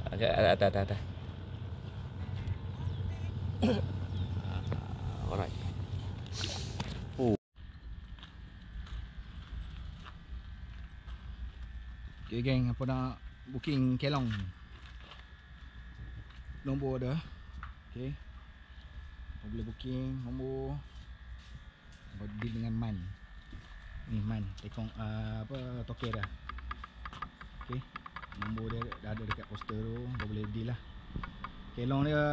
Atas. Alright. Okay geng, apa nak booking kelong, nombor ada. Okay, boleh booking nombor, deal dengan Man. Ni Man tekong apa toke dah. Okay, nombor dia dah ada dekat poster tu, dah boleh deal lah. Kelong dia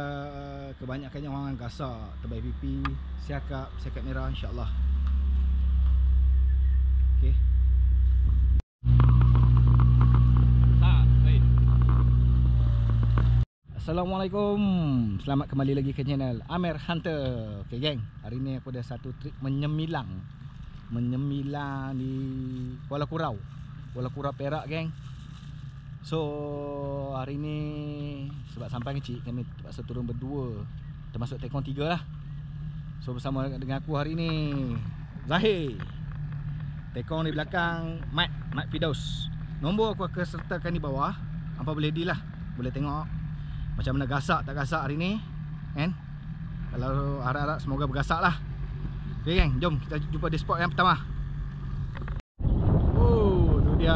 kebanyakannya orang gasak, terbaik pipi, siakap merah insyaAllah. Okay. Assalamualaikum, selamat kembali lagi ke channel Amer Hunter. Okay geng, hari ni aku ada satu trip menyemilang di Kuala Kurau Perak geng. So hari ni sebab sampai kecil, kami terpaksa turun berdua, termasuk tekong 3 lah. So bersama dengan aku hari ni Zahir, tekong di belakang Mat Fidaus. Nombor aku akan sertakan di bawah, hampa boleh deal lah, boleh tengok macam mana gasak tak gasak hari ni kan. Kalau harap-harap semoga bergasak lah. Okay geng, jom kita jumpa di spot yang pertama. Oh, tu dia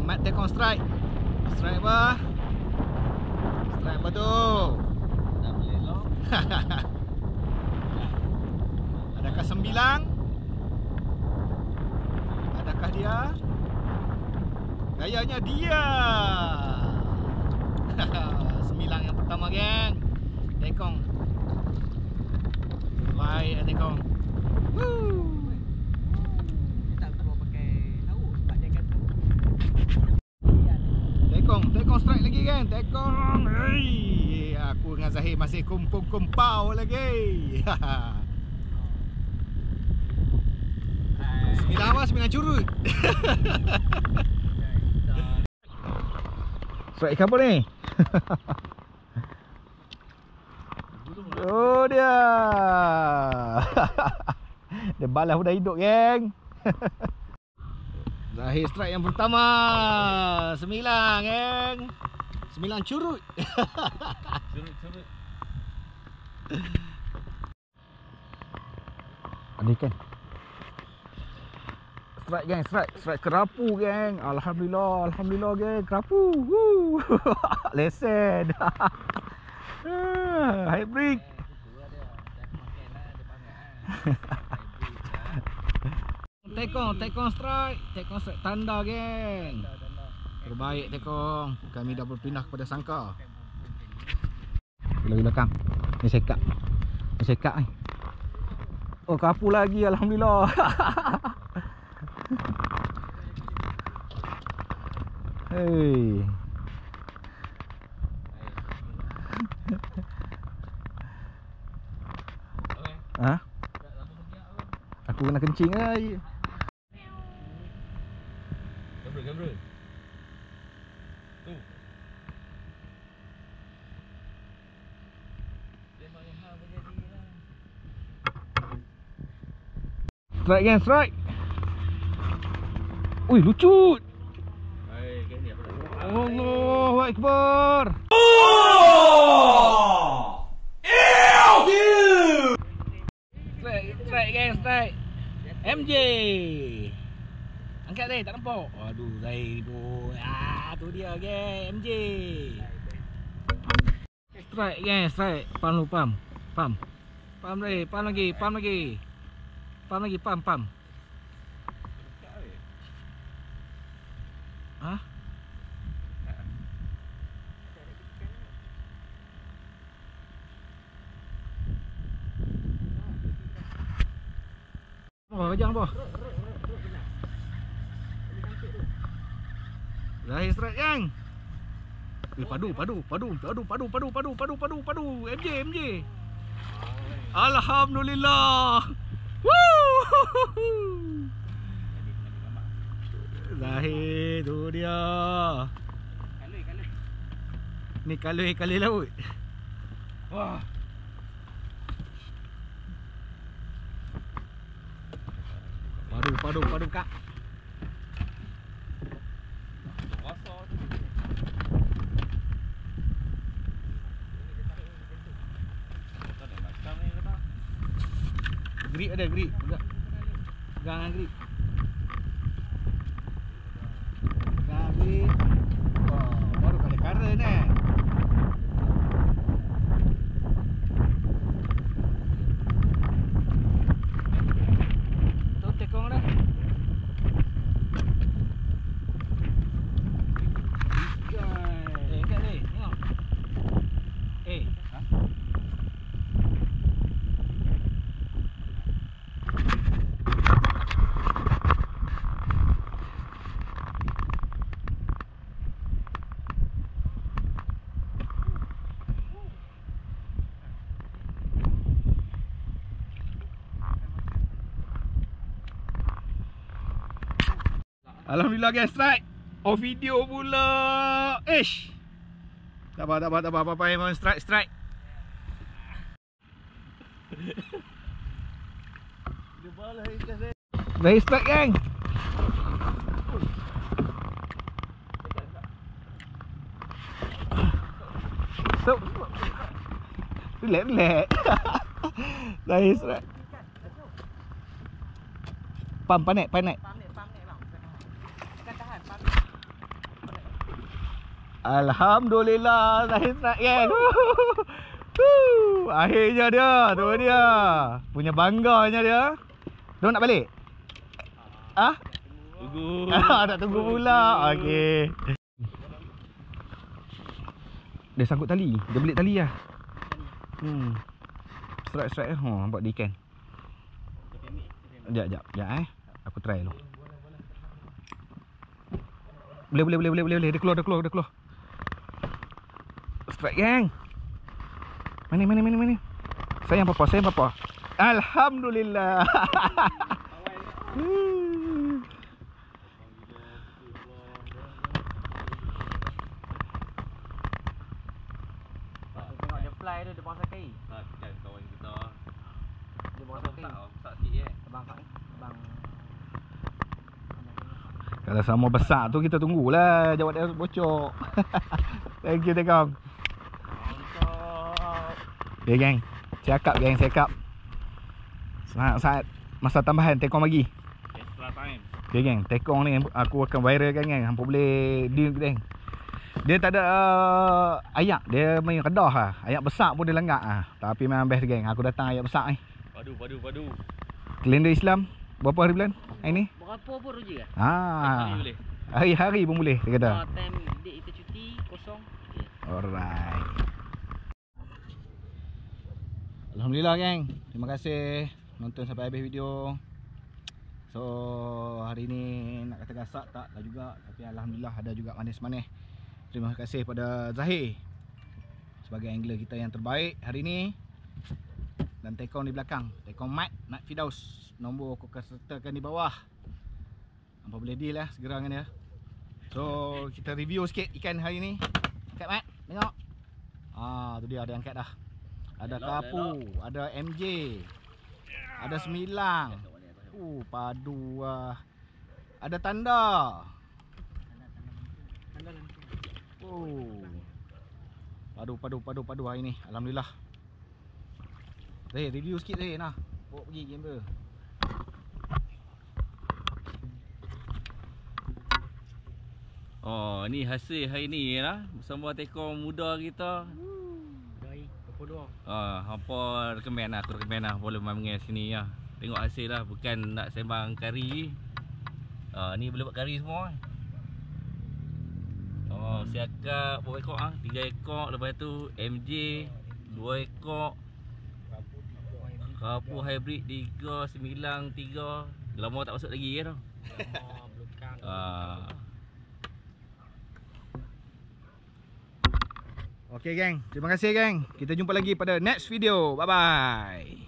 Mat Tekong strike apa? Strike apa tu? Tak boleh lock. Adakah 9? Adakah dia? Gayanya dia. 9 yang pertama geng. Tekong. Baik Tekong. Woo. Tak perlu pakai tahu, tak jaga tahu. Tekong strike lagi geng. Tekong. Hei, aku dengan Zahir masih kumpul-kumpau lagi. 9 apa? 9 curut. Strike ikan apa ni? Oh dia. Dia balas udah hidup geng. Zahir strike yang pertama. 9 geng. 9 curut. Curut. Ada ikan. Strike geng, strike kerapu geng. Alhamdulillah geng, kerapu. Woo. Lesen. Hybrid. Tekong strike tanda geng. Terbaik Tekong. Kami dah berpindah kepada sangka. Lagi belakang. Ni sekak ni. Oh, kerapu lagi, alhamdulillah. Hei. Ha? Aku kena kencing lagi. Gambar. Tu. Strike geng, strike. Ui, lucut. Baik, ni apa dah? Allahu Akbar. Strike geng, strike. MJ. Angkat Zahir, tak nampak. Aduh, Zahir pun. Tu dia geng, MJ. Strike geng, strike. Pam lu, pam. Pam Zahir, pam lagi. Pam. Hah? Oh, kejang apa? Zahir strike geng. Padu. MJ. Alhamdulillah. Woo! Zahir tu dia. Ni kalui laut. Wah. Padu kak. Grip ada, grip. Pegang dengan grip. Pegang grip. Oh, baru ada current Tu tekong dah. Angkat ni, tengok. Ha? Alhamdulillah guys, strike. Oh, video pula. Ish. Tak apa memang strike. Very strike gang. So, relax. Very strike. Pam panek. Alhamdulillah, dah strike gang. Akhirnya dia, tu dia. Punya bangganya dia. Dia nak balik? Ah? Tunggu. Nak tunggu pula. Okey. Dia sangkut tali. Dia belit tali lah. Strike. Nampak dia ikan. Sekejap Aku try dulu. Boleh. Dia keluar. Strike gang. Mana? Sayang papa. Alhamdulillah. Tengok dia fly tu, dia bangsa kai. Kan kawan kita. Dia bangsa kai. Tak sikit Abang. Kalau sama besar tu kita tunggulah jawab dia bocor. Thank you Tekong. Okay gang. Cakap. Saat masa tambahan Tekong bagi. extra time. Okay gang, Tekong ni aku akan viralkan gang. Hampa boleh dia dia tak ada ayak, dia main kedah lah. Ayak besar pun dia lenggak ah. Tapi memang best gang. Aku datang ayak besar ni. Padu. Kalender Islam berapa hari bulan? Hari ni? Berapa pun rujuk lah. Hari boleh. Hari-hari pun boleh dia kata. Time date kita cuti kosong. Alright. Alhamdulillah gang. Terima kasih nonton sampai habis video. So hari ni nak kata gasak tak juga, tapi alhamdulillah ada juga manis-manis. Terima kasih pada Zahir sebagai angler kita yang terbaik hari ni. Dan Tekong di belakang, Tekong Mat Firdaus. Nombor aku akan sertakan di bawah. Hampa boleh deal lah segera dengan dia. So kita review sikit ikan hari ni. Angkat Mat, tengok. Tu dia ada angkat dah. Ada kapu, ada MJ, ada semilang. Padu lah. Ada tanda. Padu hari ni. Alhamdulillah. Review sikit nah. Bawa pergi gambar. Oh, ni hasil hari ni lah bersama Tekong muda kita. Hampa recommend lah, aku recommend lah boleh main sini lah. Tengok hasil lah, bukan nak sembang kari. Ni boleh buat kari semua. Siakap berapa ekor 3 ekor, lepas tu MJ 2 ekor. Kapu hybrid 3, semilang 3. Lama tak masuk lagi tu. Okay gang, terima kasih gang. Kita jumpa lagi pada next video. Bye bye.